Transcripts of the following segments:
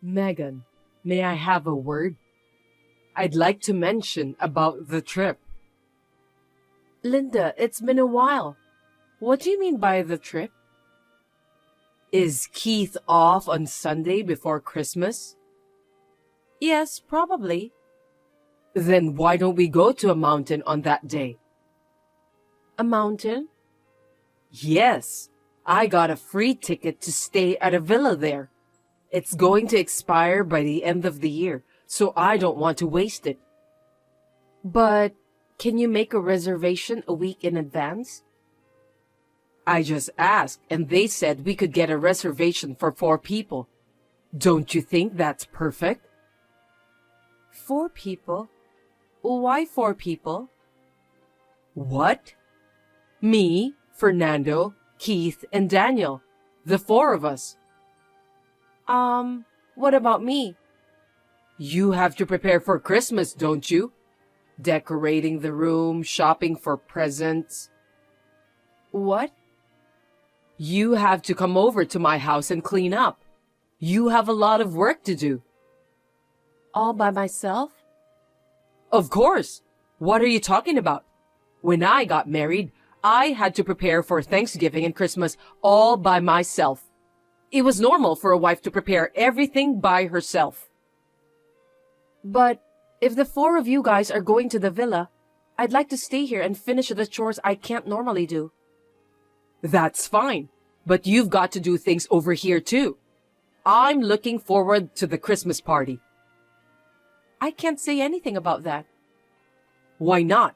Megan, may I have a word? I'd like to mention about the trip. Linda, it's been a while. What do you mean by the trip? Is Keith off on Sunday before Christmas? Yes, probably. Then why don't we go to a mountain on that day? A mountain? Yes, I got a free ticket to stay at a villa there. It's going to expire by the end of the year, so I don't want to waste it. But can you make a reservation a week in advance? I just asked, and they said we could get a reservation for 4 people. Don't you think that's perfect? 4 people? Why 4 people? What? Me, Fernando, Keith, and Daniel. The 4 of us. What about me? You have to prepare for Christmas, don't you? Decorating the room, shopping for presents. What? You have to come over to my house and clean up. You have a lot of work to do. All by myself? Of course. What are you talking about? When I got married, I had to prepare for Thanksgiving and Christmas all by myself. It was normal for a wife to prepare everything by herself. But if the 4 of you guys are going to the villa, I'd like to stay here and finish the chores I can't normally do. That's fine, but you've got to do things over here too. I'm looking forward to the Christmas party. I can't say anything about that. Why not?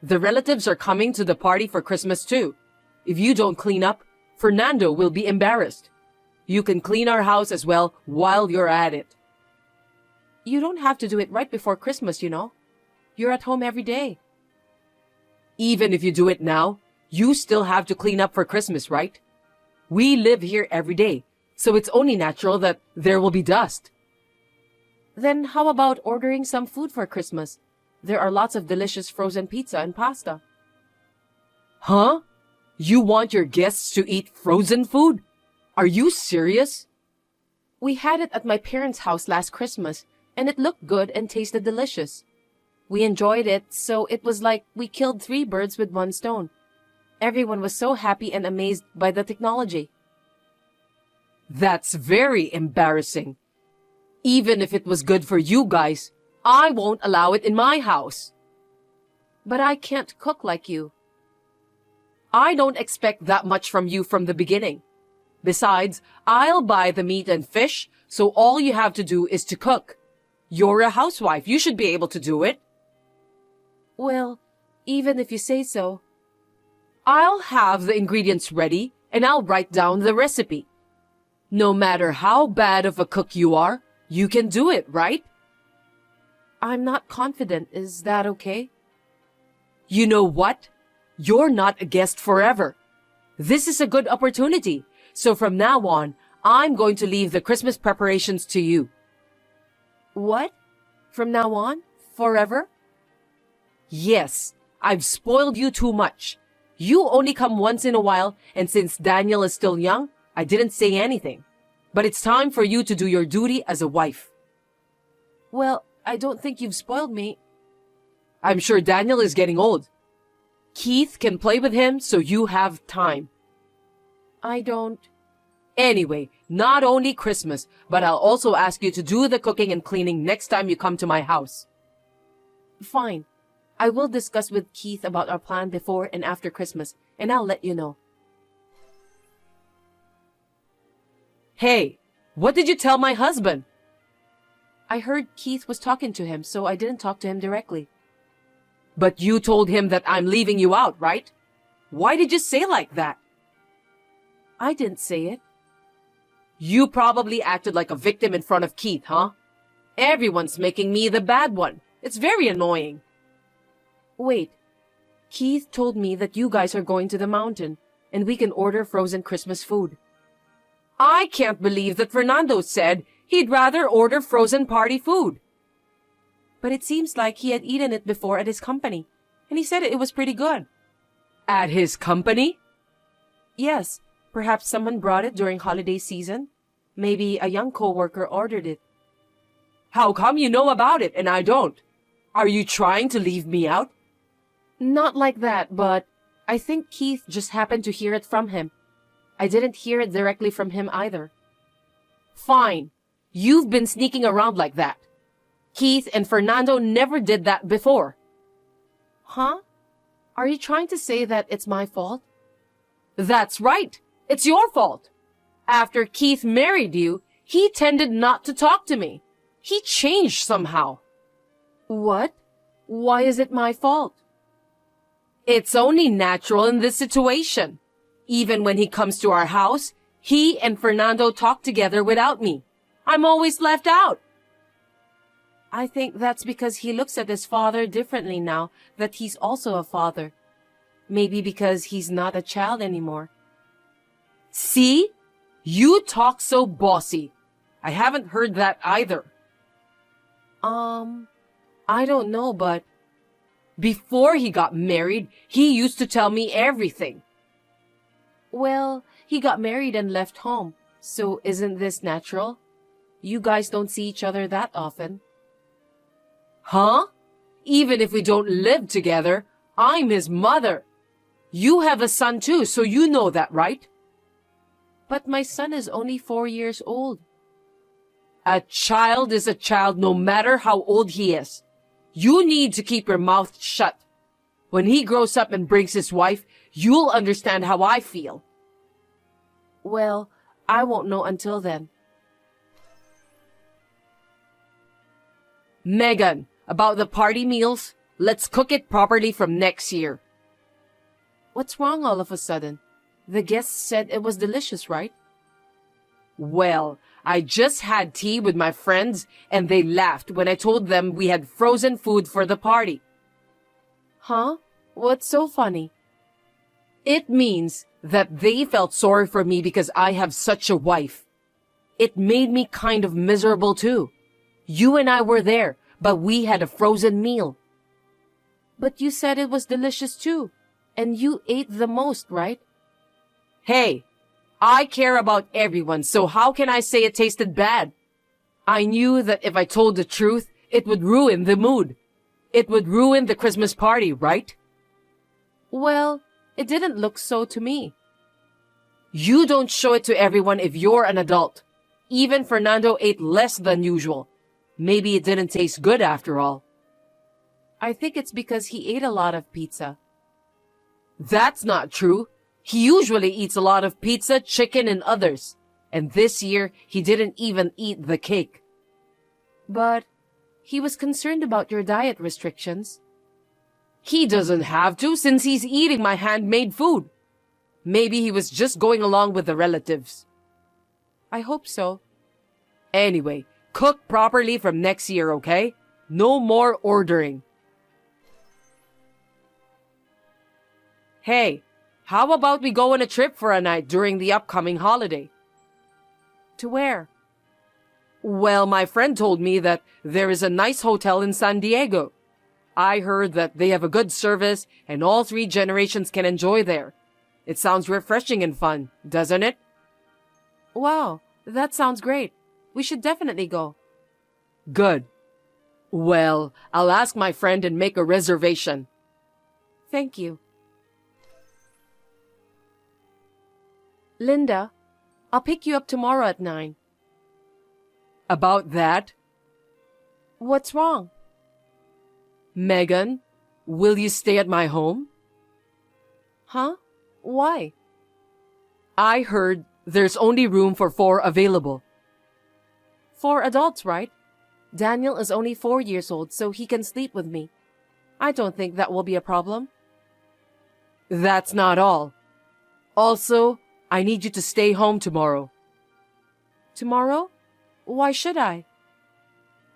The relatives are coming to the party for Christmas too. If you don't clean up, Fernando will be embarrassed. You can clean our house as well while you're at it. You don't have to do it right before Christmas, you know. You're at home every day. Even if you do it now, you still have to clean up for Christmas, right? We live here every day, so it's only natural that there will be dust. Then how about ordering some food for Christmas? There are lots of delicious frozen pizza and pasta. Huh? You want your guests to eat frozen food? Are you serious? We had it at my parents' house last Christmas, and it looked good and tasted delicious. We enjoyed it, so it was like we killed 3 birds with 1 stone. Everyone was so happy and amazed by the technology. That's very embarrassing. Even if it was good for you guys, I won't allow it in my house. But I can't cook like you. I don't expect that much from you from the beginning. Besides, I'll buy the meat and fish, so all you have to do is to cook. You're a housewife. You should be able to do it. Well, even if you say so. I'll have the ingredients ready, and I'll write down the recipe. No matter how bad of a cook you are, you can do it, right? I'm not confident. Is that okay? You know what? You're not a guest forever. This is a good opportunity. So from now on, I'm going to leave the Christmas preparations to you. What? From now on? Forever? Yes, I've spoiled you too much. You only come once in a while, and since Daniel is still young, I didn't say anything. But it's time for you to do your duty as a wife. Well, I don't think you've spoiled me. I'm sure Daniel is getting old. Keith can play with him, so you have time. I don't. Anyway, not only Christmas, but I'll also ask you to do the cooking and cleaning next time you come to my house. Fine. I will discuss with Keith about our plan before and after Christmas, and I'll let you know. Hey, what did you tell my husband? I heard Keith was talking to him, so I didn't talk to him directly. But you told him that I'm leaving you out, right? Why did you say like that? I didn't say it. You probably acted like a victim in front of Keith, huh? Everyone's making me the bad one. It's very annoying. Wait. Keith told me that you guys are going to the mountain, and we can order frozen Christmas food. I can't believe that Fernando said he'd rather order frozen party food. But it seems like he had eaten it before at his company, and he said it was pretty good. At his company? Yes, perhaps someone brought it during holiday season. Maybe a young coworker ordered it. How come you know about it and I don't? Are you trying to leave me out? Not like that, but I think Keith just happened to hear it from him. I didn't hear it directly from him either. Fine. You've been sneaking around like that. Keith and Fernando never did that before. Huh? Are you trying to say that it's my fault? That's right. It's your fault. After Keith married you, he tended not to talk to me. He changed somehow. What? Why is it my fault? It's only natural in this situation. Even when he comes to our house, he and Fernando talk together without me. I'm always left out. I think that's because he looks at his father differently now that he's also a father. Maybe because he's not a child anymore. See? You talk so bossy. I haven't heard that either. I don't know, but before he got married, he used to tell me everything. Well, he got married and left home, so isn't this natural? You guys don't see each other that often. Huh? Even if we don't live together, I'm his mother. You have a son too, so you know that, right? But my son is only 4 years old. A child is a child no matter how old he is. You need to keep your mouth shut. When he grows up and brings his wife, you'll understand how I feel. Well, I won't know until then. Megan, about the party meals, let's cook it properly from next year. What's wrong all of a sudden? The guests said it was delicious, right? Well, I just had tea with my friends and they laughed when I told them we had frozen food for the party. Huh? What's so funny? It means that they felt sorry for me because I have such a wife. It made me kind of miserable too. You and I were there, but we had a frozen meal. But you said it was delicious too, and you ate the most, right? Hey, I care about everyone, so how can I say it tasted bad? I knew that if I told the truth, it would ruin the mood. It would ruin the Christmas party, right? Well, it didn't look so to me. You don't show it to everyone if you're an adult. Even Fernando ate less than usual. Maybe it didn't taste good after all. I think it's because he ate a lot of pizza. That's not true. He usually eats a lot of pizza, chicken, and others. And this year, he didn't even eat the cake. But he was concerned about your diet restrictions. He doesn't have to since he's eating my handmade food. Maybe he was just going along with the relatives. I hope so. Anyway, cook properly from next year, okay? No more ordering. Hey, how about we go on a trip for a night during the upcoming holiday? To where? Well, my friend told me that there is a nice hotel in San Diego. I heard that they have a good service and all 3 generations can enjoy there. It sounds refreshing and fun, doesn't it? Wow, that sounds great. We should definitely go. Good. Well, I'll ask my friend and make a reservation. Thank you. Linda, I'll pick you up tomorrow at 9. About that? What's wrong? Megan, will you stay at my home? Huh? Why? I heard there's only room for 4 available. 4 adults, right? Daniel is only 4 years old, so he can sleep with me. I don't think that will be a problem. That's not all. Also, I need you to stay home tomorrow. Tomorrow? Why should I?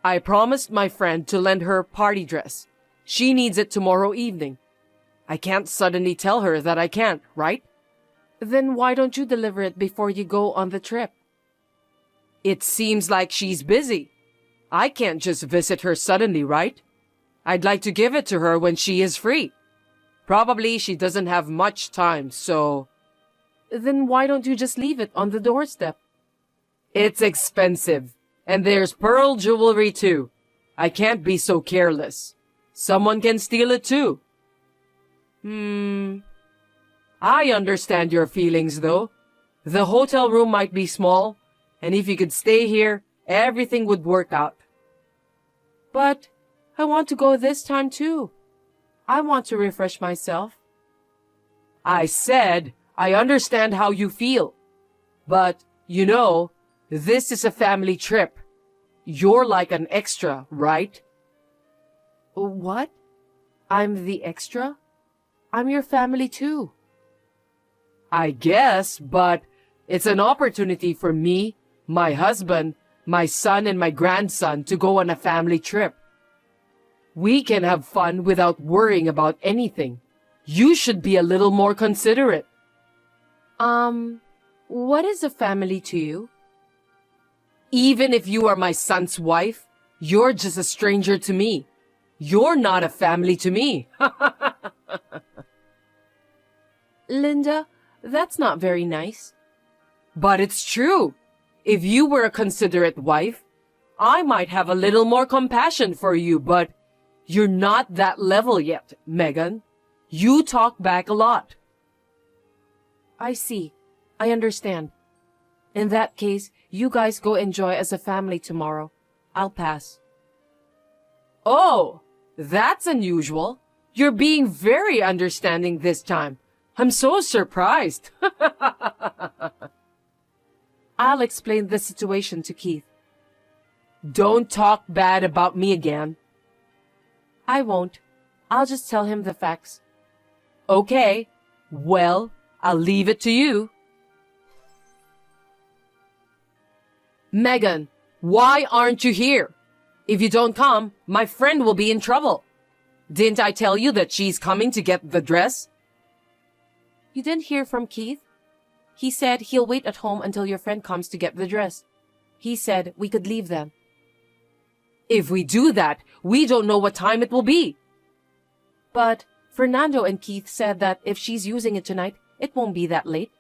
I promised my friend to lend her party dress. She needs it tomorrow evening. I can't suddenly tell her that I can't, right? Then why don't you deliver it before you go on the trip? It seems like she's busy. I can't just visit her suddenly, right? I'd like to give it to her when she is free. Probably she doesn't have much time, so... Then why don't you just leave it on the doorstep? It's expensive. And there's pearl jewelry too. I can't be so careless. Someone can steal it too. I understand your feelings though. The hotel room might be small, and if you could stay here, everything would work out. But I want to go this time too. I want to refresh myself. I said I understand how you feel. But, you know, this is a family trip. You're like an extra, right? What? I'm the extra? I'm your family too. I guess, but it's an opportunity for me, my husband, my son, and my grandson to go on a family trip. We can have fun without worrying about anything. You should be a little more considerate. What is a family to you? Even if you are my son's wife, you're just a stranger to me. You're not a family to me. Linda, that's not very nice. But it's true. If you were a considerate wife, I might have a little more compassion for you, but you're not that level yet, Megan. You talk back a lot. I see. I understand. In that case, you guys go enjoy as a family tomorrow. I'll pass. Oh, that's unusual. You're being very understanding this time. I'm so surprised. I'll explain the situation to Keith. Don't talk bad about me again. I won't. I'll just tell him the facts. Okay. Well, I'll leave it to you. Megan, why aren't you here? If you don't come, my friend will be in trouble. Didn't I tell you that she's coming to get the dress? You didn't hear from Keith? He said he'll wait at home until your friend comes to get the dress. He said we could leave then. If we do that, we don't know what time it will be. But Fernando and Keith said that if she's using it tonight, it won't be that late.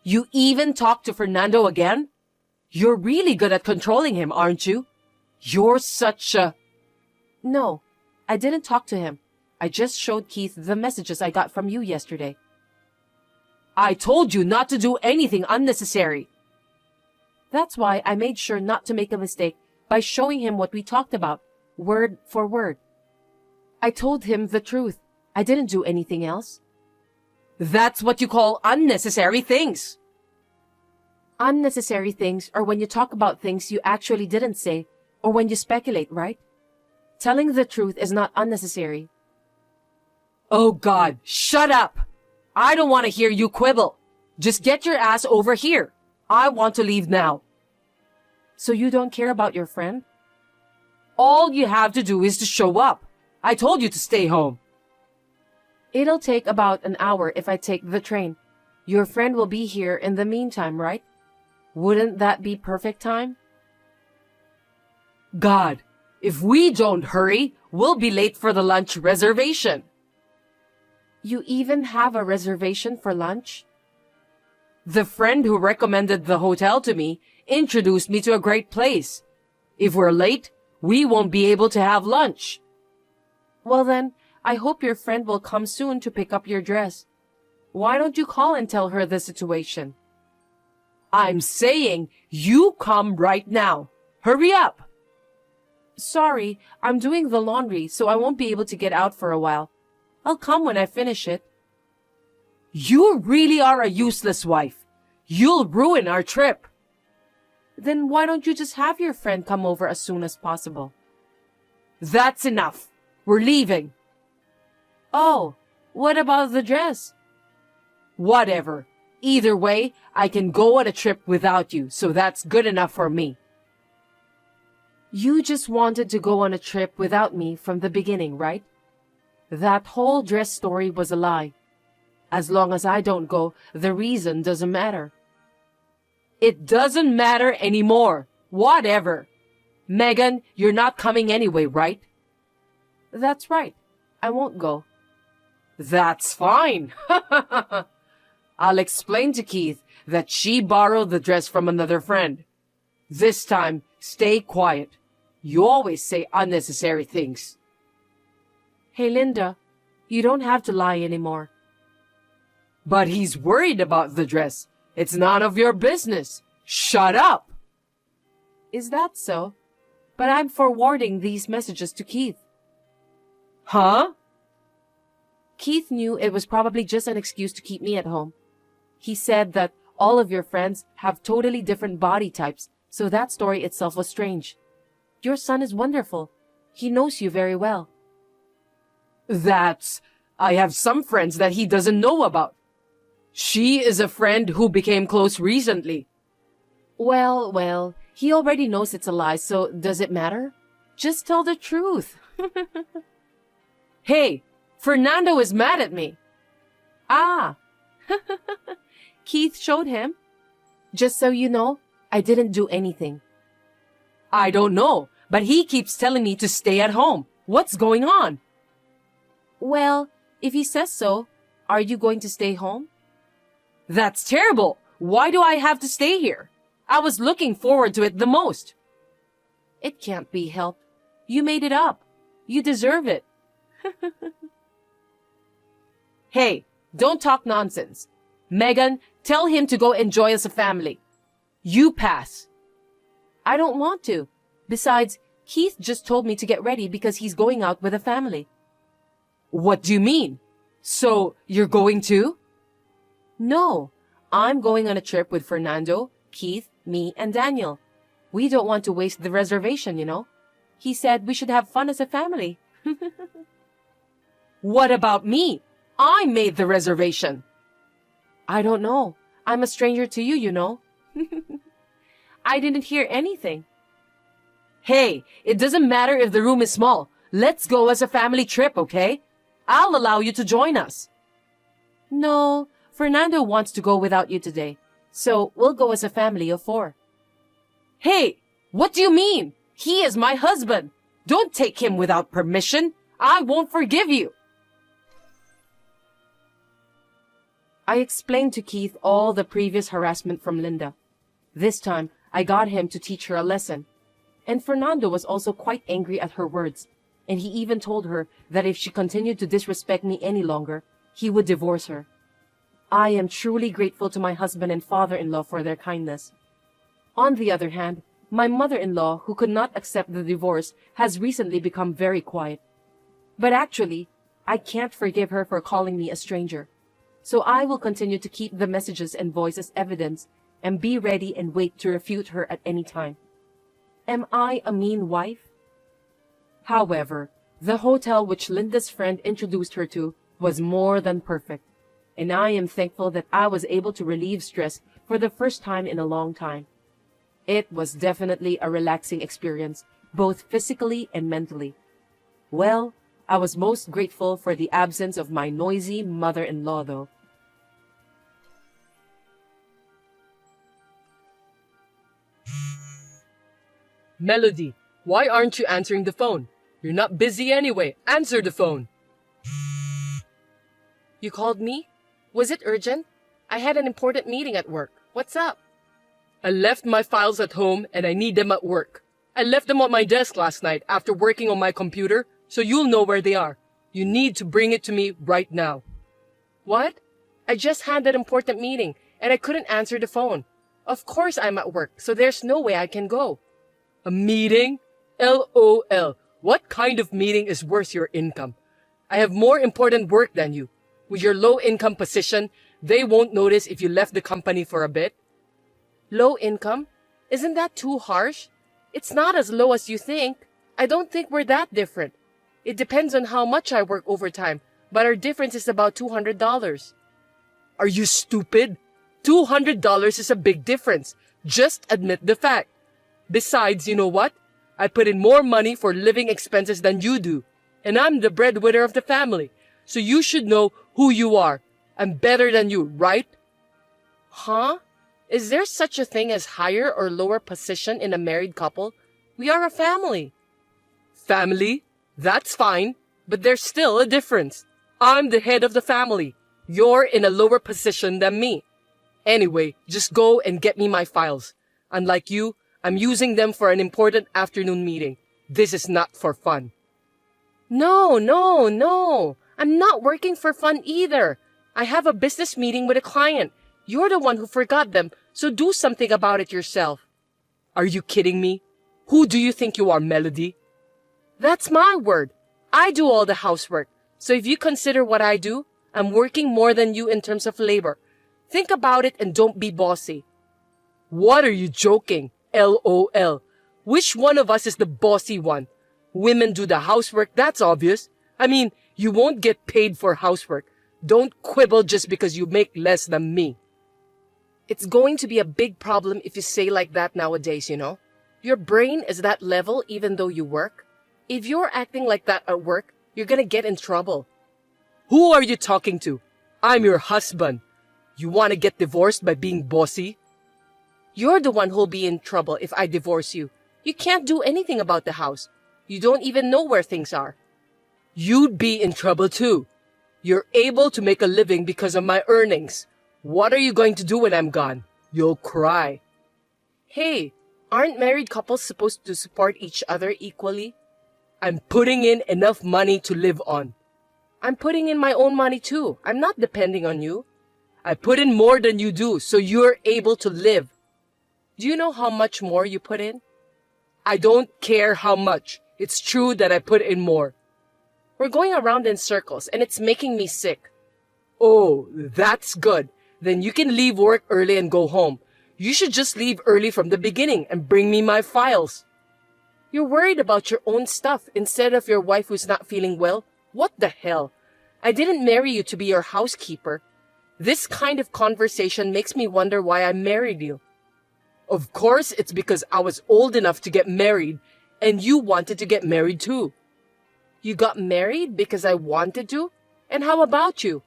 You even talked to Fernando again? You're really good at controlling him, aren't you? You're such a... No, I didn't talk to him. I just showed Keith the messages I got from you yesterday. I told you not to do anything unnecessary. That's why I made sure not to make a mistake by showing him what we talked about, word for word. I told him the truth. I didn't do anything else. That's what you call unnecessary things. Unnecessary things are when you talk about things you actually didn't say, or when you speculate, right? Telling the truth is not unnecessary. Oh God, shut up! I don't want to hear you quibble. Just get your ass over here. I want to leave now. So you don't care about your friend? All you have to do is to show up. I told you to stay home. It'll take about an hour if I take the train. Your friend will be here in the meantime, right? Wouldn't that be perfect time? God, if we don't hurry, we'll be late for the lunch reservation. You even have a reservation for lunch? The friend who recommended the hotel to me introduced me to a great place. If we're late, we won't be able to have lunch. Well then, I hope your friend will come soon to pick up your dress. Why don't you call and tell her the situation? I'm saying you come right now. Hurry up. Sorry, I'm doing the laundry, so I won't be able to get out for a while. I'll come when I finish it. You really are a useless wife. You'll ruin our trip. Then why don't you just have your friend come over as soon as possible? That's enough. We're leaving. Oh, what about the dress? Whatever. Either way, I can go on a trip without you, so that's good enough for me. You just wanted to go on a trip without me from the beginning, right? That whole dress story was a lie. As long as I don't go, the reason doesn't matter. It doesn't matter anymore. Whatever. Megan, you're not coming anyway, right? That's right. I won't go. That's fine. I'll explain to Keith that she borrowed the dress from another friend. This time, stay quiet. You always say unnecessary things. Hey, Linda, you don't have to lie anymore. But he's worried about the dress. It's none of your business. Shut up! Is that so? But I'm forwarding these messages to Keith. Huh? Keith knew it was probably just an excuse to keep me at home. He said that all of your friends have totally different body types, so that story itself was strange. Your son is wonderful. He knows you very well. I have some friends that he doesn't know about. She is a friend who became close recently. Well, he already knows it's a lie, so does it matter? Just tell the truth. Hey, Fernando is mad at me. Ah, Keith showed him. Just so you know, I didn't do anything. I don't know, but he keeps telling me to stay at home. What's going on? Well, if he says so, are you going to stay home? That's terrible. Why do I have to stay here? I was looking forward to it the most. It can't be helped. You made it up. You deserve it. Hey, don't talk nonsense. Megan, tell him to go enjoy as a family. You pass. I don't want to. Besides, Keith just told me to get ready because he's going out with a family. What do you mean? So, you're going too? No, I'm going on a trip with Fernando, Keith, me, and Daniel. We don't want to waste the reservation, you know. He said we should have fun as a family. What about me? I made the reservation. I don't know. I'm a stranger to you, you know. I didn't hear anything. Hey, it doesn't matter if the room is small. Let's go as a family trip, okay? I'll allow you to join us. No, Fernando wants to go without you today. So we'll go as a family of 4. Hey, what do you mean? He is my husband. Don't take him without permission. I won't forgive you. I explained to Keith all the previous harassment from Linda. This time, I got him to teach her a lesson. And Fernando was also quite angry at her words, and he even told her that if she continued to disrespect me any longer, he would divorce her. I am truly grateful to my husband and father-in-law for their kindness. On the other hand, my mother-in-law, who could not accept the divorce, has recently become very quiet. But actually, I can't forgive her for calling me a stranger. So I will continue to keep the messages and voice as evidence and be ready and wait to refute her at any time. Am I a mean wife? However, the hotel which Linda's friend introduced her to was more than perfect, and I am thankful that I was able to relieve stress for the first time in a long time. It was definitely a relaxing experience, both physically and mentally. Well, I was most grateful for the absence of my noisy mother-in-law, though. Melody, why aren't you answering the phone? You're not busy anyway. Answer the phone. You called me? Was it urgent? I had an important meeting at work. What's up? I left my files at home and I need them at work. I left them on my desk last night after working on my computer, so you'll know where they are. You need to bring it to me right now. What? I just had that important meeting and I couldn't answer the phone. Of course I'm at work, so there's no way I can go. A meeting? LOL. What kind of meeting is worth your income? I have more important work than you. With your low income position, they won't notice if you left the company for a bit. Low income? Isn't that too harsh? It's not as low as you think. I don't think we're that different. It depends on how much I work overtime, but our difference is about $200. Are you stupid? $200 is a big difference. Just admit the fact. Besides, you know what? I put in more money for living expenses than you do. And I'm the breadwinner of the family. So you should know who you are. I'm better than you, right? Huh? Is there such a thing as higher or lower position in a married couple? We are a family. Family? That's fine. But there's still a difference. I'm the head of the family. You're in a lower position than me. Anyway, just go and get me my files. Unlike you, I'm using them for an important afternoon meeting. This is not for fun. No, no, no. I'm not working for fun either. I have a business meeting with a client. You're the one who forgot them, so do something about it yourself. Are you kidding me? Who do you think you are, Melody? That's my word. I do all the housework. So if you consider what I do, I'm working more than you in terms of labor. Think about it and don't be bossy. What are you joking? LOL. Which one of us is the bossy one? Women do the housework, that's obvious. I mean, you won't get paid for housework. Don't quibble just because you make less than me. It's going to be a big problem if you say like that nowadays, you know? Your brain is that level even though you work. If you're acting like that at work, you're gonna get in trouble. Who are you talking to? I'm your husband. You want to get divorced by being bossy? You're the one who'll be in trouble if I divorce you. You can't do anything about the house. You don't even know where things are. You'd be in trouble too. You're able to make a living because of my earnings. What are you going to do when I'm gone? You'll cry. Hey, aren't married couples supposed to support each other equally? I'm putting in enough money to live on. I'm putting in my own money too. I'm not depending on you. I put in more than you do, so you're able to live. Do you know how much more you put in? I don't care how much. It's true that I put in more. We're going around in circles and it's making me sick. Oh, that's good. Then you can leave work early and go home. You should just leave early from the beginning and bring me my files. You're worried about your own stuff instead of your wife who's not feeling well. What the hell? I didn't marry you to be your housekeeper. This kind of conversation makes me wonder why I married you. Of course, it's because I was old enough to get married, and you wanted to get married too. You got married because I wanted to? And how about you?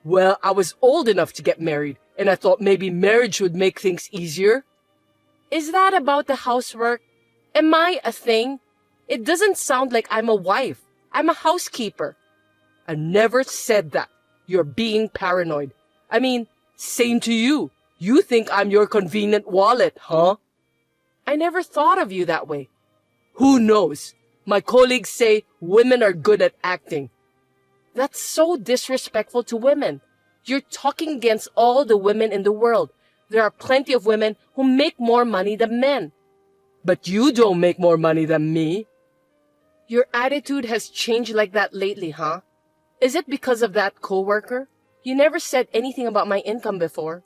Well, I was old enough to get married, and I thought maybe marriage would make things easier. Is that about the housework? Am I a thing? It doesn't sound like I'm a wife. I'm a housekeeper. I never said that. You're being paranoid. I mean, same to you. You think I'm your convenient wallet, huh? I never thought of you that way. Who knows? My colleagues say women are good at acting. That's so disrespectful to women. You're talking against all the women in the world. There are plenty of women who make more money than men. But you don't make more money than me. Your attitude has changed like that lately, huh? Is it because of that coworker? You never said anything about my income before.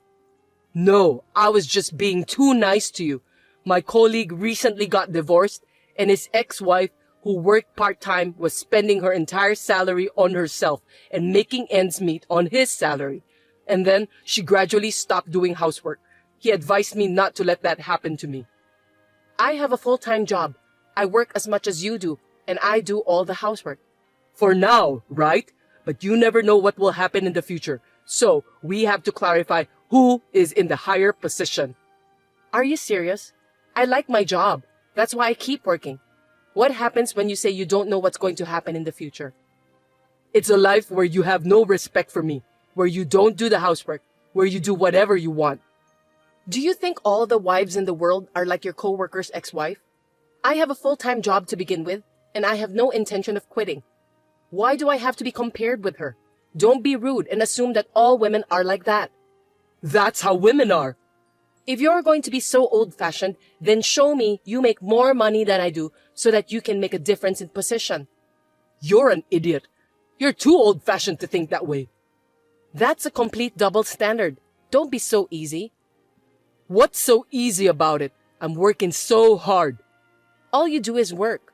No, I was just being too nice to you. My colleague recently got divorced, and his ex-wife, who worked part-time, was spending her entire salary on herself and making ends meet on his salary. And then she gradually stopped doing housework. He advised me not to let that happen to me. I have a full-time job. I work as much as you do, and I do all the housework. For now, right? But you never know what will happen in the future. So we have to clarify who is in the higher position. Are you serious? I like my job. That's why I keep working. What happens when you say you don't know what's going to happen in the future? It's a life where you have no respect for me, where you don't do the housework, where you do whatever you want. Do you think all the wives in the world are like your coworker's ex-wife? I have a full-time job to begin with, and I have no intention of quitting. Why do I have to be compared with her? Don't be rude and assume that all women are like that. That's how women are. If you're going to be so old-fashioned, then show me you make more money than I do so that you can make a difference in position. You're an idiot. You're too old-fashioned to think that way. That's a complete double standard. Don't be so easy. What's so easy about it? I'm working so hard. All you do is work.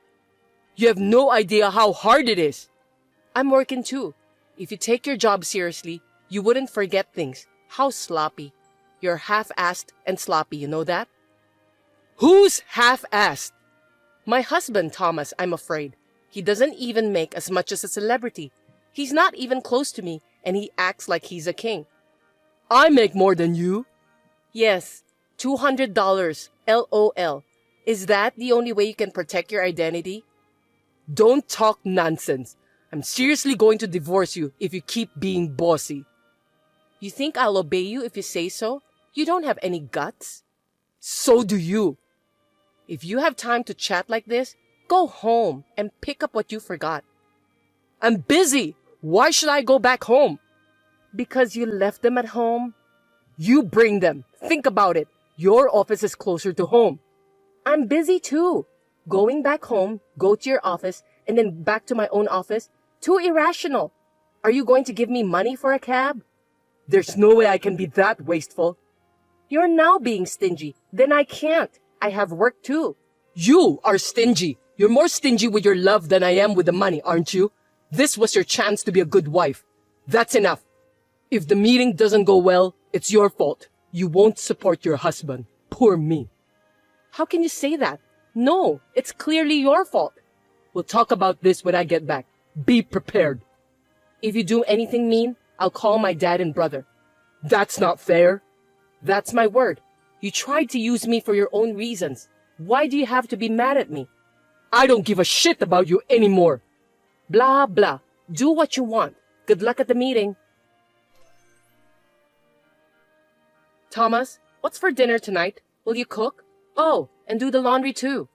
You have no idea how hard it is. I'm working too. If you take your job seriously, you wouldn't forget things. How sloppy. You're half-assed and sloppy, you know that? Who's half-assed? My husband, Thomas, I'm afraid. He doesn't even make as much as a celebrity. He's not even close to me, and he acts like he's a king. I make more than you. Yes, $200, LOL. Is that the only way you can protect your identity? Don't talk nonsense. I'm seriously going to divorce you if you keep being bossy. You think I'll obey you if you say so? You don't have any guts. So do you. If you have time to chat like this, go home and pick up what you forgot. I'm busy. Why should I go back home? Because you left them at home? You bring them. Think about it. Your office is closer to home. I'm busy too. Going back home, go to your office, and then back to my own office? Too irrational. Are you going to give me money for a cab? There's no way I can be that wasteful. You're now being stingy. Then I can't. I have work too. You are stingy. You're more stingy with your love than I am with the money, aren't you? This was your chance to be a good wife. That's enough. If the meeting doesn't go well, it's your fault. You won't support your husband. Poor me. How can you say that? No, it's clearly your fault. We'll talk about this when I get back. Be prepared. If you do anything mean, I'll call my dad and brother. That's not fair. That's my word. You tried to use me for your own reasons. Why do you have to be mad at me? I don't give a shit about you anymore. Blah, blah. Do what you want. Good luck at the meeting. Thomas, what's for dinner tonight? Will you cook? Oh, and do the laundry too.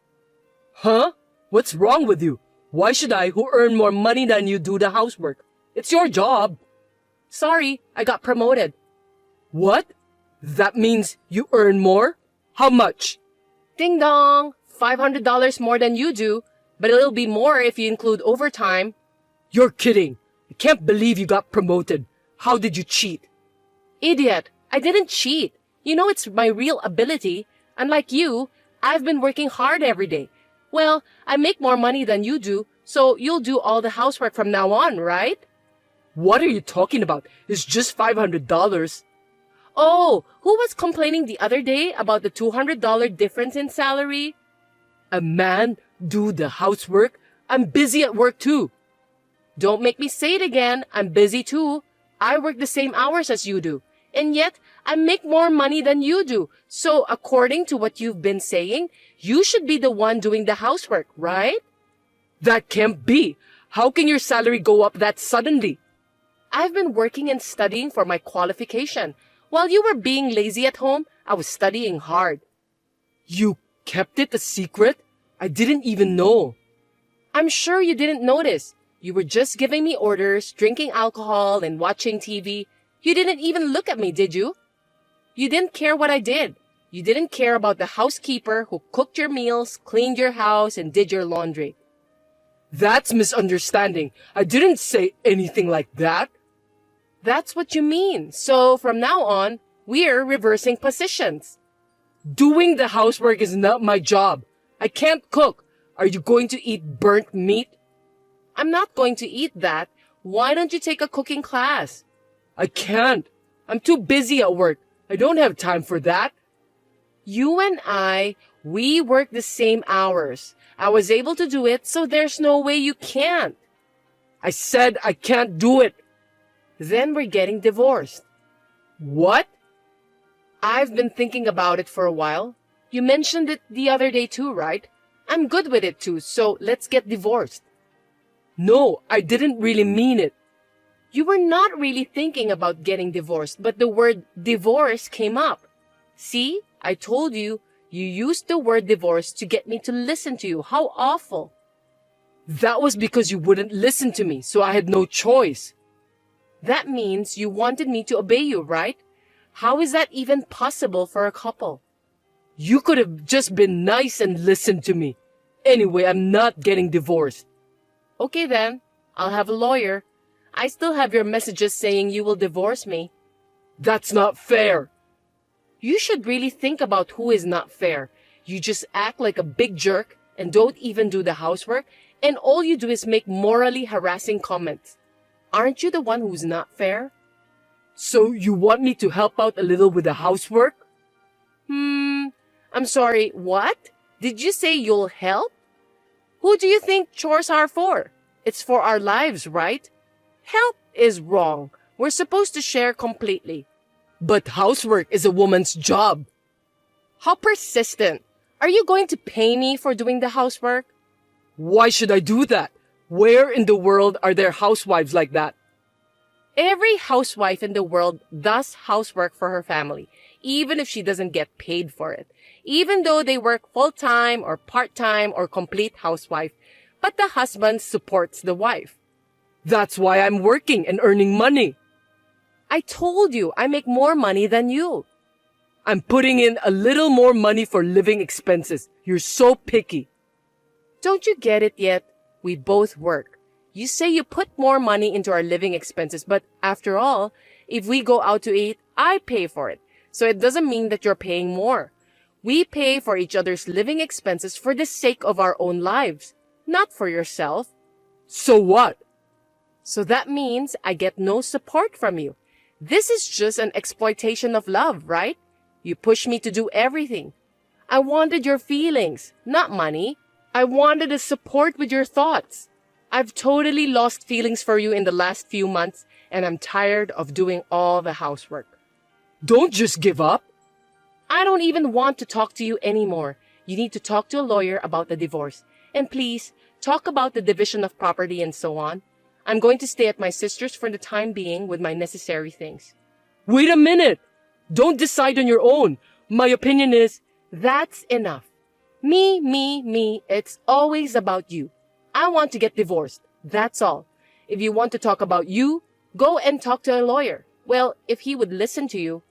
Huh? What's wrong with you? Why should I, who earn more money than you, do the housework? It's your job. Sorry, I got promoted. What? That means you earn more? How much? Ding dong! $500 more than you do, but it'll be more if you include overtime. You're kidding. I can't believe you got promoted. How did you cheat? Idiot! I didn't cheat. You know it's my real ability. Unlike you, I've been working hard every day. Well, I make more money than you do, so you'll do all the housework from now on, right? What are you talking about? It's just $500. Oh, who was complaining the other day about the $200 difference in salary? A man do the housework? I'm busy at work too. Don't make me say it again. I'm busy too. I work the same hours as you do. And yet, I make more money than you do. So, according to what you've been saying, you should be the one doing the housework, right? That can't be. How can your salary go up that suddenly? I've been working and studying for my qualification. While you were being lazy at home, I was studying hard. You kept it a secret? I didn't even know. I'm sure you didn't notice. You were just giving me orders, drinking alcohol, and watching TV. You didn't even look at me, did you? You didn't care what I did. You didn't care about the housekeeper who cooked your meals, cleaned your house, and did your laundry. That's misunderstanding. I didn't say anything like that. That's what you mean. So from now on, we're reversing positions. Doing the housework is not my job. I can't cook. Are you going to eat burnt meat? I'm not going to eat that. Why don't you take a cooking class? I can't. I'm too busy at work. I don't have time for that. You and we work the same hours. I was able to do it, so there's no way you can't. I said I can't do it. Then we're getting divorced. What? I've been thinking about it for a while. You mentioned it the other day too, right? I'm good with it too, so let's get divorced. No, I didn't really mean it. You were not really thinking about getting divorced, but the word divorce came up. See, I told you, you used the word divorce to get me to listen to you. How awful. That was because you wouldn't listen to me, so I had no choice. That means you wanted me to obey you, right? How is that even possible for a couple? You could have just been nice and listened to me. Anyway, I'm not getting divorced. Okay then, I'll have a lawyer. I still have your messages saying you will divorce me. That's not fair. You should really think about who is not fair. You just act like a big jerk and don't even do the housework, and all you do is make morally harassing comments. Aren't you the one who's not fair? So you want me to help out a little with the housework? I'm sorry, what? Did you say you'll help? Who do you think chores are for? It's for our lives, right? Help is wrong. We're supposed to share completely. But housework is a woman's job. How persistent. Are you going to pay me for doing the housework? Why should I do that? Where in the world are there housewives like that? Every housewife in the world does housework for her family, even if she doesn't get paid for it, even though they work full-time or part-time or complete housewife, but the husband supports the wife. That's why I'm working and earning money. I told you I make more money than you. I'm putting in a little more money for living expenses. You're so picky. Don't you get it yet? We both work. You say you put more money into our living expenses, but after all, if we go out to eat, I pay for it. So it doesn't mean that you're paying more. We pay for each other's living expenses for the sake of our own lives, not for yourself. So what? So that means I get no support from you. This is just an exploitation of love, right? You push me to do everything. I wanted your feelings, not money. I wanted to support with your thoughts. I've totally lost feelings for you in the last few months, and I'm tired of doing all the housework. Don't just give up. I don't even want to talk to you anymore. You need to talk to a lawyer about the divorce. And please, talk about the division of property and so on. I'm going to stay at my sister's for the time being with my necessary things. Wait a minute. Don't decide on your own. My opinion is, that's enough. Me. It's always about you. I want to get divorced. That's all. If you want to talk about you, go and talk to a lawyer. Well, if he would listen to you.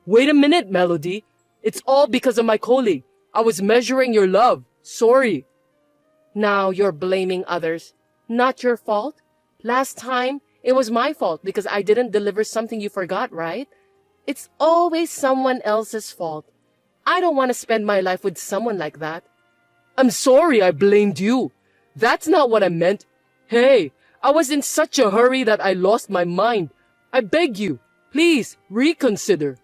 Wait a minute, Melody. It's all because of my colleague. I was measuring your love. Sorry. Now you're blaming others. Not your fault. Last time, it was my fault because I didn't deliver something you forgot, right? It's always someone else's fault. I don't want to spend my life with someone like that. I'm sorry I blamed you. That's not what I meant. Hey, I was in such a hurry that I lost my mind. I beg you, please reconsider.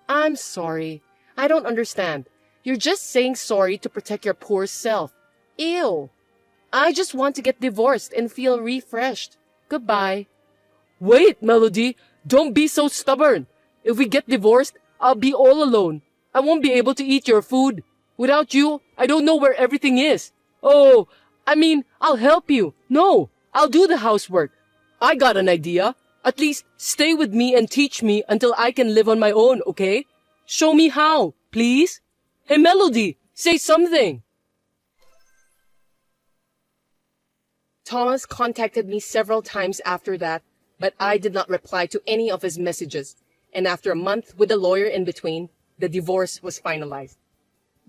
I'm sorry. I don't understand. You're just saying sorry to protect your poor self. Ew. I just want to get divorced and feel refreshed. Goodbye. Wait, Melody. Don't be so stubborn. If we get divorced, I'll be all alone. I won't be able to eat your food. Without you, I don't know where everything is. Oh, I'll help you. No, I'll do the housework. I got an idea. At least stay with me and teach me until I can live on my own, okay? Show me how, please. Hey, Melody, say something. Thomas contacted me several times after that, but I did not reply to any of his messages. And after a month with a lawyer in between, the divorce was finalized.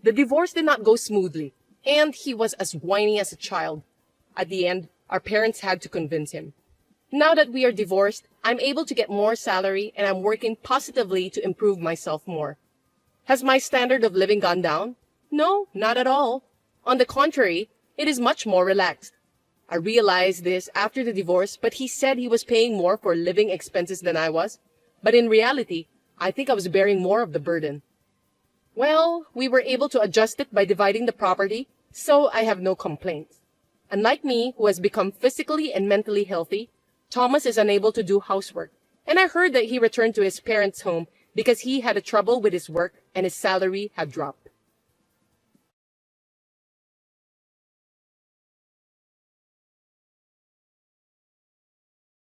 The divorce did not go smoothly, and he was as whiny as a child. At the end, our parents had to convince him. Now that we are divorced, I'm able to get more salary and I'm working positively to improve myself more. Has my standard of living gone down? No, not at all. On the contrary, it is much more relaxed. I realized this after the divorce, but he said he was paying more for living expenses than I was. But in reality, I think I was bearing more of the burden. Well, we were able to adjust it by dividing the property, so I have no complaints. Unlike me, who has become physically and mentally healthy, Thomas is unable to do housework, and I heard that he returned to his parents' home because he had a trouble with his work and his salary had dropped.